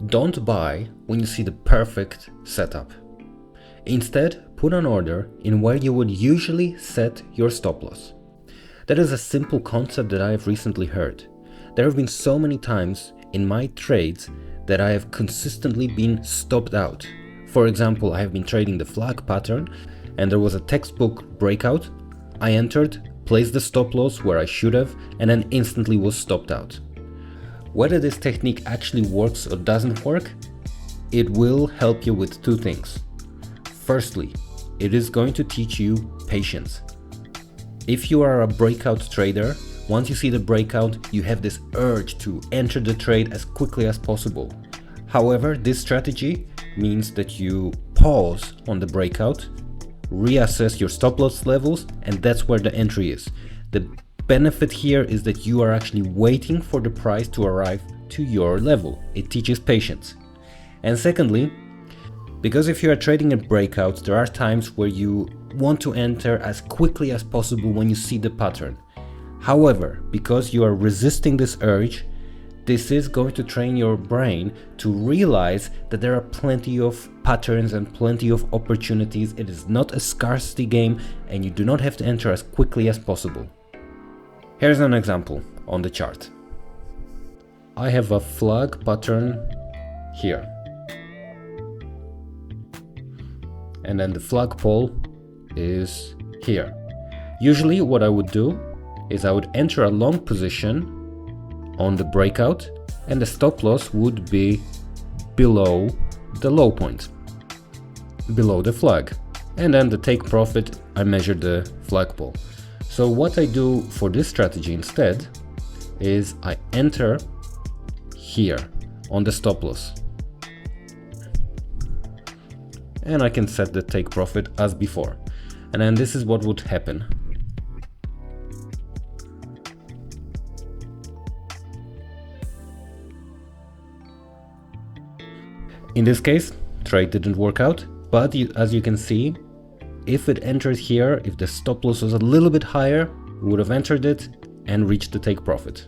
Don't buy when you see the perfect setup. Instead, put an order in where you would usually set your stop loss. That is a simple concept that I have recently heard. There have been so many times in my trades that I have consistently been stopped out. For example, I have been trading the flag pattern and there was a textbook breakout. I entered, placed the stop loss where I should have, and then instantly was stopped out. Whether this technique actually works or doesn't work, it will help you with two things. Firstly, it is going to teach you patience. If you are a breakout trader, once you see the breakout, you have this urge to enter the trade as quickly as possible. However, this strategy means that you pause on the breakout, reassess your stop loss levels, and that's where the entry is. The benefit here is that you are actually waiting for the price to arrive to your level. It teaches patience. And secondly, because if you are trading in breakouts, there are times where you want to enter as quickly as possible when you see the pattern. However, because you are resisting this urge, this is going to train your brain to realize that there are plenty of patterns and plenty of opportunities. It is not a scarcity game and you do not have to enter as quickly as possible. Here's an example on the chart. I have a flag pattern here. And then the flagpole is here. Usually what I would do is I would enter a long position on the breakout and the stop loss would be below the low point, below the flag. And then the take profit, I measure the flagpole. So what I do for this strategy instead is I enter here on the stop loss. And I can set the take profit as before. And then this is what would happen. In this case, trade didn't work out, but as you can see, if it entered here, if the stop loss was a little bit higher, we would have entered it and reached the take profit.